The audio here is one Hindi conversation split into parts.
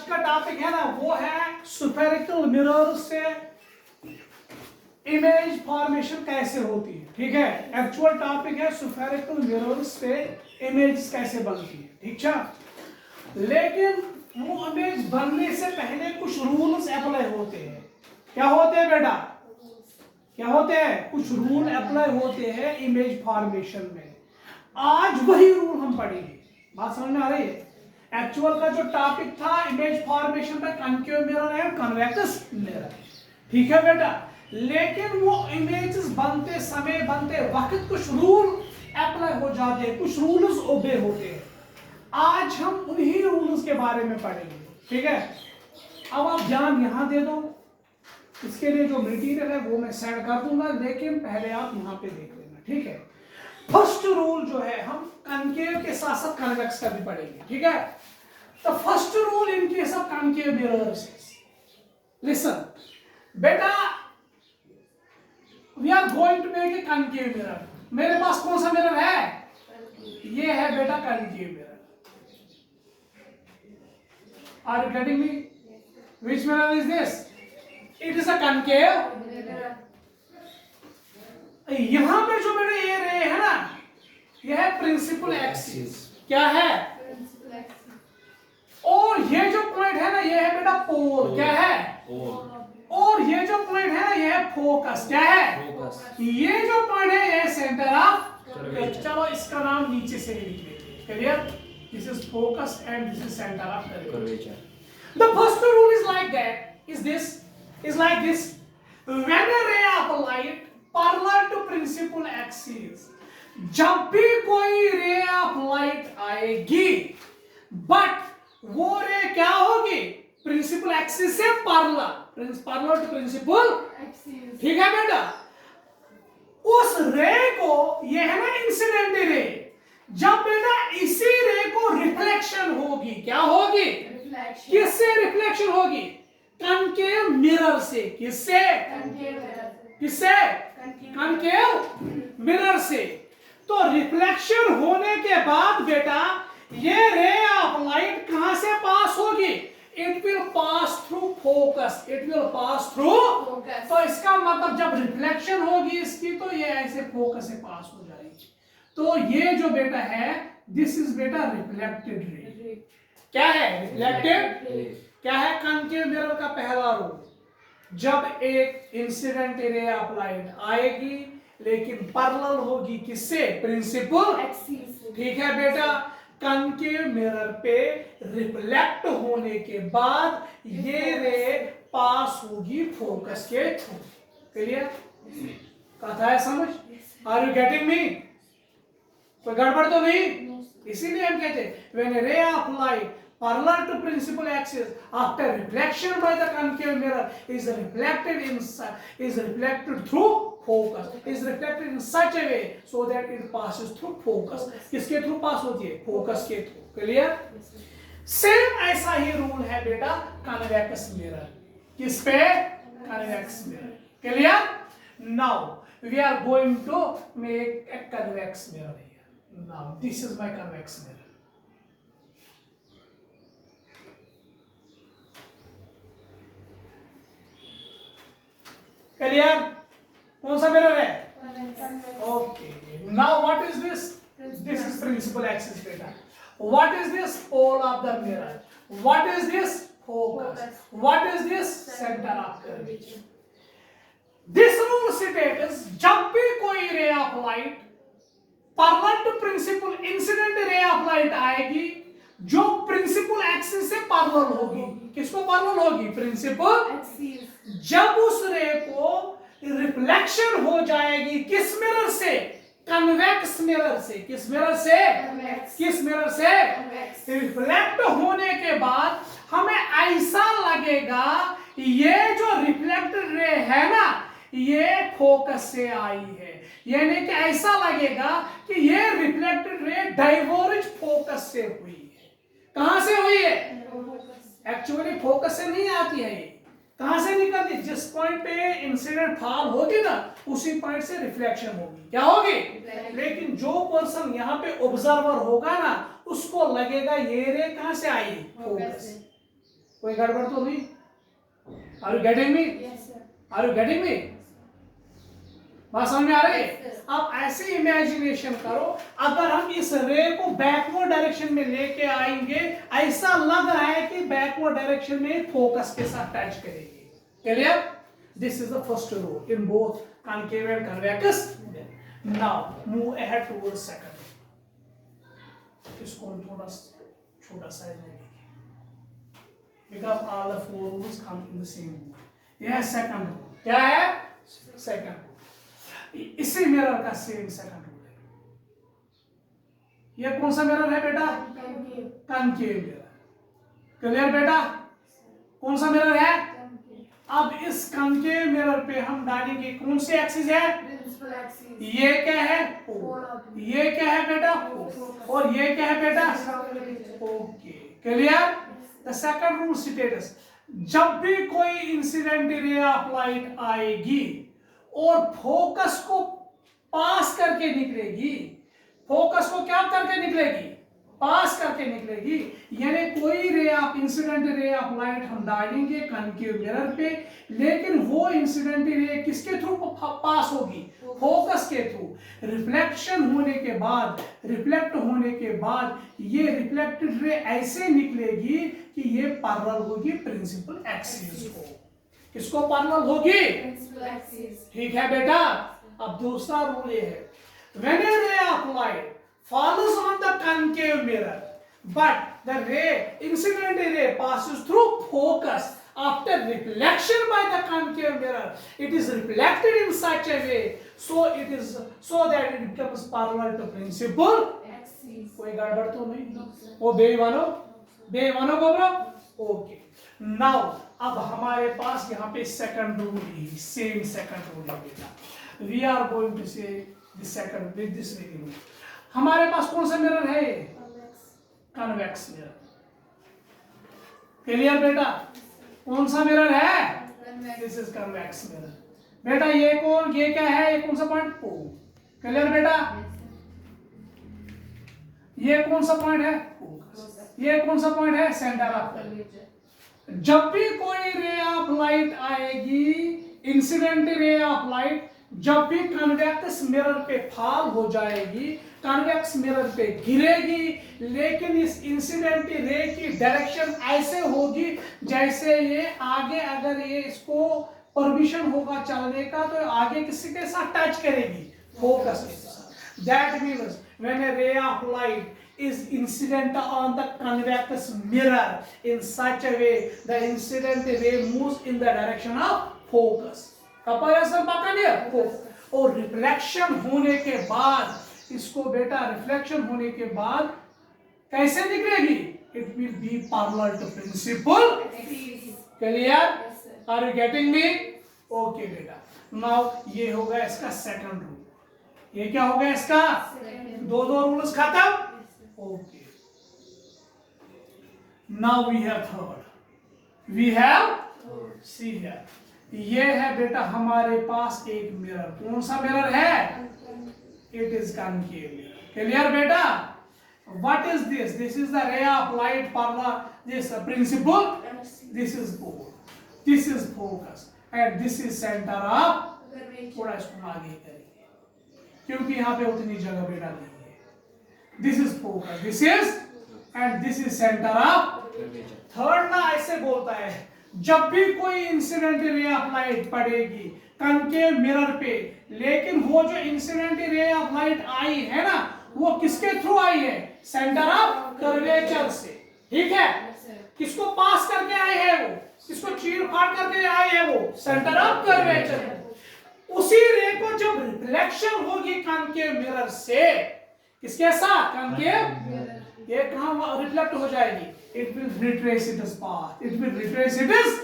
का टॉपिक है ना वो है स्फेरिकल मिरर से इमेज फॉर्मेशन कैसे होती है। ठीक है, एक्चुअल टॉपिक है स्फेरिकल मिरर से इमेज कैसे बनती है। ठीक है, लेकिन वो इमेज बनने से पहले कुछ रूल्स अप्लाई होते हैं। क्या होते हैं बेटा, क्या होते हैं? कुछ रूल अप्लाई होते हैं इमेज फॉर्मेशन में। आज वही रूल हम पढ़ेंगे। बात समझ में आ रही है? एक्चुअल का जो टॉपिक था इमेज फॉर्मेशन में concave mirror and convex mirror. ठीक है बेटा, लेकिन वो इमेजेस बनते समय बनते वक्त कुछ रूल अप्लाई हो जाते हैं, कुछ रूल्स ओबे होते हैं। आज हम उन्हीं रूल्स के बारे में पढ़ेंगे। ठीक है, अब आप ध्यान यहां दे दो। इसके लिए जो मटेरियल है वो मैं सेंड कर दूंगा, लेकिन पहले आप यहां पे देख लेना। ठीक है, फर्स्ट रूल जो है हम कनकेव के साथ साथ कन्वेक्स का भी पढ़ेंगे। ठीक है, the first rule in case of concave mirrors, listen बेटा, we are going to make a concave mirror. मेरे पास कौन सा मिरर है? ये है बेटा concave mirror. Are you getting me? Which mirror is this? It is a concave. यहां पे जो मेरे ये रे है ना, यह है प्रिंसिपल एक्सिस। क्या है? और ये जो पॉइंट है ना, ये है बेटा पोल। क्या है? और ये जो पॉइंट है ना, ये है फोकस। क्या है? फोकस। ये जो पॉइंट है ये सेंटर ऑफ कर्वेचर। चलो इसका नाम नीचे से लिख लेते। Clear? This is focus and this is centre of curvature. The first rule is like that, is like this: when a ray of light parallel to principal axis, जब भी कोई रे ऑफ लाइट आएगी बट वो रे क्या होगी? प्रिंसिपल एक्सिस से पैरेलल टू प्रिंसिपल एक्सिस। ठीक है बेटा, उस रे को, ये है ना इंसिडेंट रे, जब बेटा इसी रे को रिफ्लेक्शन होगी, क्या होगी? किससे रिफ्लेक्शन होगी? कनकेव मिरर से। किससे? किससे? कनकेव मिरर से। तो रिफ्लेक्शन होने के बाद बेटा ये रे ऑफ लाइट कहां से पास होगी? It will pass through focus. It will pass through focus. तो इसका मतलब जब रिफ्लेक्शन होगी इसकी, तो ये ऐसे फोकस से पास हो जाएगी। तो ये जो बेटा है, दिस इज बेटा रिफ्लेक्टेड रे। क्या है? Reflected ray. क्या है? कनकेव मिरर का पहला रूल, जब एक इंसिडेंट रे ऑफ लाइट आएगी लेकिन पैरेलल होगी किससे? Principal axis. ठीक है बेटा, कनकेव मिरर पे रिफ्लेक्ट होने के बाद ये रे पास होगी फोकस के थ्रू। क्लियर? कथा है समझ? Are you getting me? कोई गड़बड़ तो नहीं? इसीलिए हम कहते हैं when a ray of light parallel to principal axis after reflection by the concave mirror is reflected through focus, is reflected in such a way so that it passes through focus. किसके थ्रू पास होती है? फोकस के थ्रू। क्लियर? सेम ऐसा ही रूल है बेटा कन्वेक्स मिरर। किस पे? Convex mirror. Clear? Now we are going to make a convex mirror here. Now this is my convex mirror. Clear? कौन सा मिरर है? Okay, now what is this? This is principal axis बेटा। What is this? Pole of the mirror. What is this? Focus. What is this? Centre of curvature. This rule states जब भी कोई ray of light parallel to principal incident ray of light आएगी जो प्रिंसिपल एक्सिस से पैरेलल होगी। किसको पैरेलल होगी? Principal axis. जब उस रे को रिफ्लेक्शन हो जाएगी किस मिरर से? कन्वेक्स मिरर से। किस मिरर से? किस मिरर से? रिफ्लेक्ट होने के बाद हमें ऐसा लगेगा ये जो रिफ्लेक्टेड रे है ना, ये फोकस से आई है। यानी कि ऐसा लगेगा कि ये रिफ्लेक्टेड रे डाइवर्ज फोकस से हुई है। कहां से हुई है? एक्चुअली फोकस से नहीं आती है ये। कहां से निकलती? जिस पॉइंट पे इंसिडेंट फॉल होगी ना, उसी पॉइंट से रिफ्लेक्शन होगी। क्या होगी? लेकिन जो पर्सन यहाँ पे ऑब्जर्वर होगा ना, उसको लगेगा ये रे कहां से आई? फोकस। कोई गड़बड़ तो नहीं? Are you getting me? Are you getting me? बात समझ में आ रही है? अब ऐसे इमेजिनेशन करो, अगर हम इस रे को बैकवर्ड डायरेक्शन में लेके आएंगे, ऐसा लग रहा है कि बैकवर्ड डायरेक्शन में फोकस के साथ टच करेगी। Clear? This is the first rule in both concave and convex. Now move ahead towards second. इसको हम थोड़ा छोटा साइज में लेंगे, because all the four rules come in the same rule. यह सेकंड रूल क्या है? सेकंड। इसी मिरर का सेम सेकंड रूल है। ये कौन सा मिरर है बेटा? Concave mirror. क्लियर बेटा? कौन सा मिरर है? अब इस कॉनकेव मिरर पे हम डालेंगे कौन सी एक्सिस है? ये क्या है? ये क्या है बेटा? और ये क्या है बेटा? Okay, clear? The second rule status, जब भी कोई इंसिडेंट रे ऑफ लाइट आएगी और फोकस को पास करके निकलेगी, फोकस को क्या करके निकलेगी? पास करके निकलेगी। यानी कोई ray of incident ray of light हम डालेंगे कॉनकेव मिरर पे, लेकिन वो इंसिडेंट रे किसके थ्रू पास होगी? फोकस के थ्रू। रिफ्लेक्शन होने के बाद, रिफ्लेक्ट होने के बाद ये रिफ्लेक्टेड रे ऐसे निकलेगी कि ये पैरेलल होगी प्रिंसिपल एक्सिस को। किसको पैरेलल होगी? ठीक है बेटा। अब दूसरा रूल ये है, when a ray of light falls on the concave mirror, but the incident ray passes through focus. After reflection by the concave mirror, it is reflected in such a way so that it becomes parallel to principal axis. कोई गड़बड़ तो नहीं? वो बेईमानो को ब्रो। ओके, नाउ अब हमारे पास यहाँ पे सेकंड रूल है, सेम सेकंड रूल है बेटा। वी आर गोइंग टू से the second with this rule. हमारे पास कौन सा मिरर है? Convex mirror. क्लियर बेटा? कौन सा मिरर है? This is convex mirror. बेटा ये क्या है? ये कौन सा पॉइंट? O। क्लियर बेटा? ये कौन सा पॉइंट है? फोकस। ये कौन सा पॉइंट है? Centre of. जब भी कोई रे ऑफ लाइट आएगी, इंसिडेंट रे ऑफ लाइट जब भी कन्वेक्स मिरर पे फॉल हो जाएगी, कन्वेक्स मिरर पे गिरेगी, लेकिन इस इंसिडेंट रे की डायरेक्शन ऐसे होगी जैसे ये आगे, अगर ये इसको परमिशन होगा चलने का तो आगे किसी के साथ टच करेगी? फोकस के साथ। That means when a ray of light is incident on the convex mirror in such a way the incident ray moves in the direction of focus। Comparison पकड़िए। और रिफ्लेक्शन होने के बाद इसको बेटा, रिफ्लेक्शन होने के बाद कैसे निकलेगी? It will be parallel to principal. Clear? Are you getting me? Okay बेटा। नाउ ये हो गया इसका सेकंड रूल। ये क्या हो गया इसका? दो रूल्स खत्म। Okay, now we have third. We have C here, ये है बेटा हमारे पास एक मिरर। कौन सा मिरर है? It is concave mirror. Clear बेटा? What is this? This is the ray of light parallel this principal, this is pole, this is focus and this is centre of. थोड़ा इसको आगे करेंगे क्योंकि यहाँ पे उतनी जगह बेटा नहीं है। This is focus, this is and this is centre of. Third ना ऐसे बोलता है, जब भी कोई इंसिडेंट रे ऑफ लाइट पड़ेगी कॉनकेव मिरर पे, लेकिन वो जो इंसिडेंट रे ऑफ लाइट आई है ना, वो किसके थ्रू आई है? सेंटर ऑफ कर्वेचर से। ठीक है? किसको पास करके आए हैं? वो किसको चीर फाड़ करके आए हैं? वो सेंटर ऑफ कर्वेचर। उसी रे को जब रिफ्लेक्शन होगी कॉनकेव मिरर से, किसके साथ? कॉनकेव, ये कहां रिफ्लेक्ट हो जाएगी? It will retrace its path. It will retrace its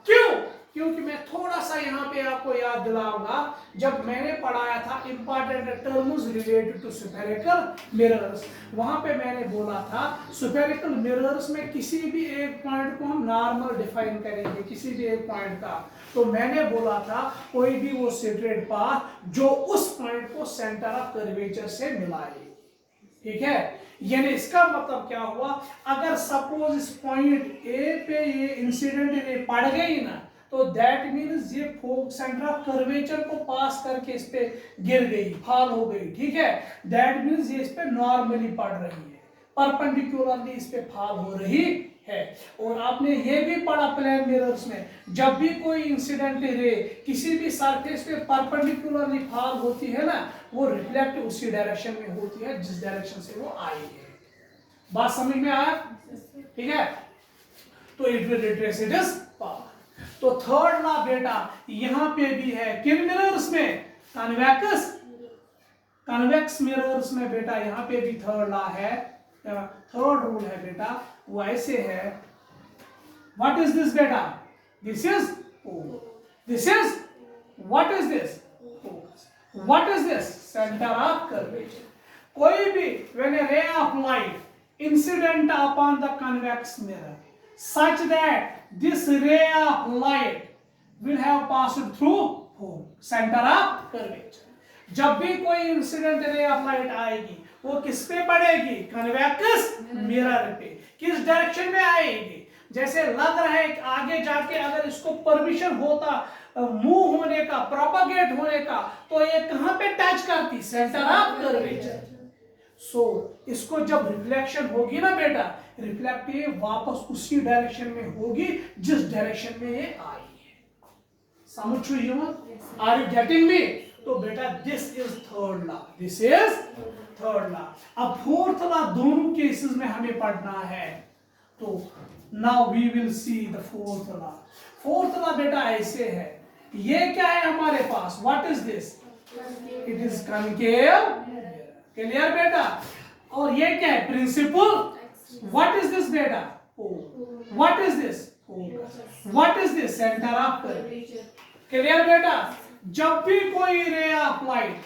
क्यों? क्योंकि मैं थोड़ा सा यहाँ पे आपको याद दिलाऊंगा, जब मैंने पढ़ाया था important terms related to spherical mirrors, वहां पे मैंने बोला था स्फेरिकल मिरर्स में किसी भी एक पॉइंट को हम नॉर्मल डिफाइन करेंगे, किसी भी एक पॉइंट का। तो मैंने बोला था कोई भी वो स्ट्रेट पाथ जो उस पॉइंट को सेंटर ऑफ कर्वेचर से मिलाए। ठीक है, यानी इसका मतलब क्या हुआ, अगर सपोज इस पॉइंट ए पे ये इंसिडेंट रे पड़ गई ना, तो दैट मीन्स ये सेंटर ऑफ कर्वेचर को पास करके इस पे गिर गई, फॉल हो गई, ठीक है। दैट मीन्स ये इस पे नॉर्मली पड़ रही है, परपेंडिकुलरली इस पे फॉल हो रही है। और आपने ये भी पढ़ा प्लेन मिरर्स में, जब भी कोई इंसिडेंट रे किसी भी सरफेस पे परपेंडिकुलरली फॉल होती है ना, वो रिफ्लेक्ट उसी डायरेक्शन में होती है जिस डायरेक्शन से वो आई है। बात समझ में आया, ठीक है। तो it will retrace its path. तो थर्ड लॉ बेटा यहां पे भी है, किन मिरर्स में, कन्वेक्स मिरर्स में बेटा यहां पे भी थर्ड लॉ है, थर्ड रूल है बेटा, वो ऐसे है। व्हाट इज दिस बेटा, this is pole, this is what is this, what is this, centre of curvature. कोई भी when a ray of light incident upon the convex mirror such that this ray of light will have passed through hole, center of curvature. जब भी कोई इंसिडेंट रे ऑफ लाइट आएगी वो किस पे पड़ेगी, कन्वेक्स मिरर पे। किस डायरेक्शन में आएगी, जैसे लग रहा है आगे जाके अगर इसको परमिशन होता मूव होने का, प्रोपेगेट होने का, तो ये कहां पे टच करती, सेंटर ऑफ कर्वेचर। सो इसको जब रिफ्लेक्शन होगी ना बेटा, रिफ्लेक्ट ये वापस उसी डायरेक्शन में होगी जिस डायरेक्शन में ये आई है। समझ रही हो, आर यू गेटिंग मी? तो बेटा this is third law, this is third law. अब फोर्थ लॉ दोनों केसेस में हमें पढ़ना है, तो now we will see the fourth law. Fourth law बेटा ऐसे है, ये क्या है हमारे पास, what is this, it is concave, clear बेटा। और ये क्या है, प्रिंसिपल, व्हाट इज दिस बेटा, what is this, what is this, centre of curvature, clear बेटा। जब भी कोई ray of light,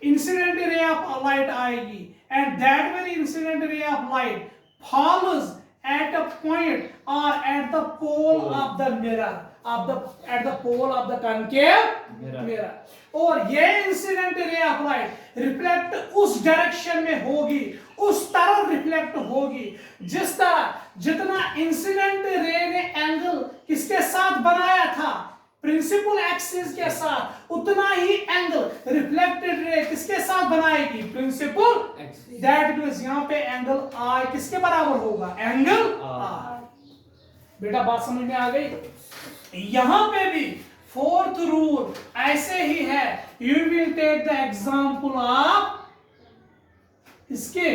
incident ray of light आएगी and that very incident ray of light falls at a point or at the pole of the mirror, at the pole of the concave mirror, और ये incident ray of light reflect उस डायरेक्शन में होगी, उस तरह रिफ्लेक्ट होगी जिस तरह, जितना इंसिडेंट रे ने एंगल किसके साथ बनाया था, प्रिंसिपल एक्सिस के साथ, उतना ही एंगल रिफ्लेक्टेड रे किसके साथ बनाएगी, प्रिंसिपल एक्सिस। दैट मींस यहां पे एंगल आई किसके बराबर होगा, एंगल आई। बेटा बात समझ में आ गई। यहां पे भी फोर्थ रूल ऐसे ही है, you will take the example of इसके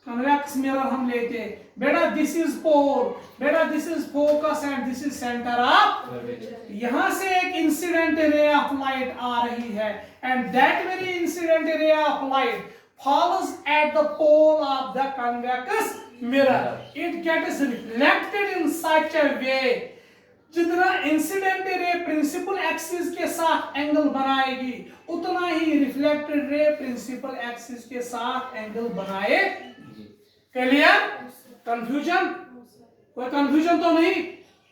कन्वेक्स मिरर हम लेते हैं बेटा, दिस इज पोल, बेटा this is focus and this is centre of curvature. यहां से एक इंसिडेंट रे ऑफ लाइट आ रही है and that very incident ray of light falls at the pole of the convex mirror. It gets reflected in such a way, जितना इंसिडेंट रे प्रिंसिपल एक्सिस के साथ एंगल बनाएगी, उतना ही रिफ्लेक्टेड रे प्रिंसिपल एक्सिस के साथ एंगल बनाएगी। क्लियर, कंफ्यूजन, कोई कंफ्यूजन तो नहीं।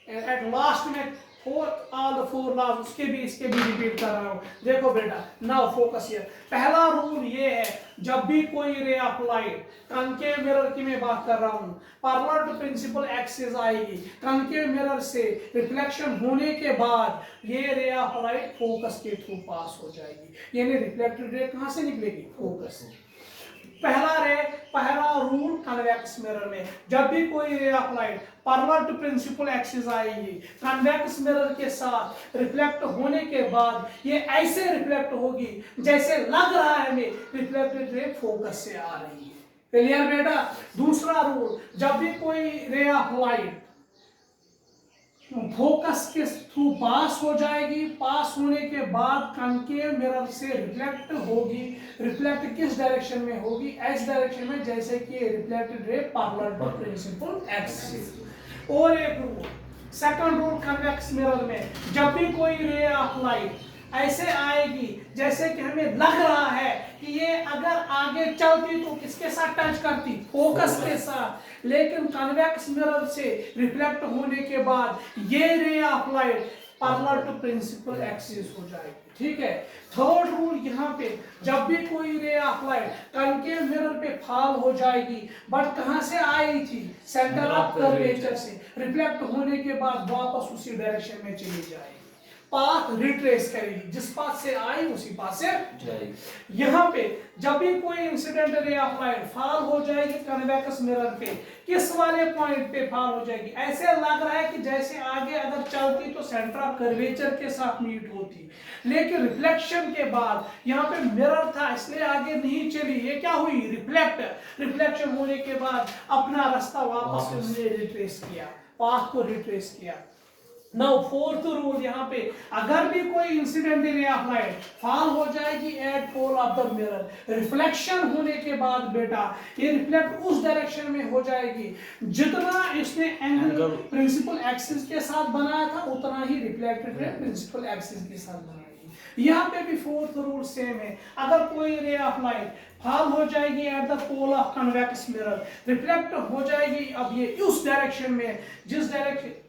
एट लास्ट में fourth all the four laws, उसके भी इसके भी रिपीट कर रहा हूं। देखो बेटा, नाउ फोकस हियर। पहला रूल ये है, जब भी कोई ray of light concave mirror की मैं बात कर रहा हूं, पैरेलल टू प्रिंसिपल एक्सिस आएगी, कनकेव मिरर से रिफ्लेक्शन होने के बाद ये रे ऑफ लाइट फोकस के थ्रू पास हो जाएगी, यानी रिफ्लेक्टेड रे कहां से निकलेगी, फोकस से। पहला रूल कन्वेक्स मिरर में, जब भी कोई ray of light parallel to principal axis आएगी, कन्वेक्स मिरर के साथ रिफ्लेक्ट होने के बाद ये ऐसे रिफ्लेक्ट होगी जैसे लग रहा है हमें रिफ्लेक्टेड रे फोकस से आ रही है। क्लियर बेटा। दूसरा रूल, जब भी कोई रे ऑफ लाइट फोकस के थ्रू पास हो जाएगी, पास होने के बाद कनकेव मिरर से रिफ्लेक्ट होगी। रिफ्लेक्ट किस डायरेक्शन में होगी, एच डायरेक्शन में, जैसे कि reflected ray parallel to principal axis. और एक rule, second rule convex mirror में, जब भी कोई रे ऑफ लाइट ऐसे आएगी जैसे कि हमें लग रहा है कि ये अगर आगे चलती तो किसके साथ टच करती, फोकस के साथ, लेकिन कन्वेक्स मिरर से रिफ्लेक्ट होने के बाद ये ray of light parallel to principal axis हो जाएगी। ठीक है। थर्ड रूल यहाँ पे, जब भी कोई ray of light concave mirror पे फॉल हो जाएगी, बट कहाँ से आई थी, सेंटर ऑफ कर्वेचर से, रिफ्लेक्ट होने के बाद वापस उसी डायरेक्शन में चली जाएगी, पाथ रिट्रेस करेगी, जिस पाथ से आई उसी पाथ से जाएगी। यहाँ पे जब भी कोई incident ray of light fall हो जाएगी कन्वेक्स मिरर पे, किस वाले पॉइंट पे फॉल हो जाएगी, ऐसे लग रहा है कि जैसे आगे अगर चलती तो सेंटर ऑफ कर्वेचर के साथ मीट होती, लेकिन रिफ्लेक्शन के बाद यहाँ पे मिरर था इसलिए आगे नहीं चली, ये क्या हुई, रिफ्लेक्शन होने के बाद अपना रास्ता वापस रिट्रेस किया, पाथ को रिट्रेस किया। नाउ फोर्थ रूल, यहाँ पे अगर भी कोई incident ray of light fall हो जाएगी at pole of the mirror, reflection होने के बाद बेटा ये रिफ्लेक्ट उस डायरेक्शन में हो जाएगी जितना इसने एंगल प्रिंसिपल एक्सिस के साथ बनाया था, उतना ही रिफ्लेक्टेड रे प्रिंसिपल एक्सिस के साथ बनाएगी। यहाँ पे भी फोर्थ रूल सेम है, अगर कोई रे ऑफ लाइट फॉल हो जाएगी at the pole of convex mirror, reflect हो जाएगी अब ये उस डायरेक्शन में, जिस डायरेक्शन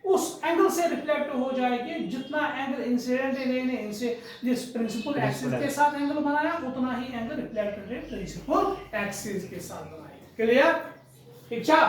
उस एंगल से रिफ्लेक्ट हो जाएगी, जितना एंगल इंसिडेंट रे ने इनसे जिस प्रिंसिपल एक्सिस के साथ एंगल बनाया उतना ही angle reflected ray principal axis के साथ बनाएगी। क्लियर? ठीक है।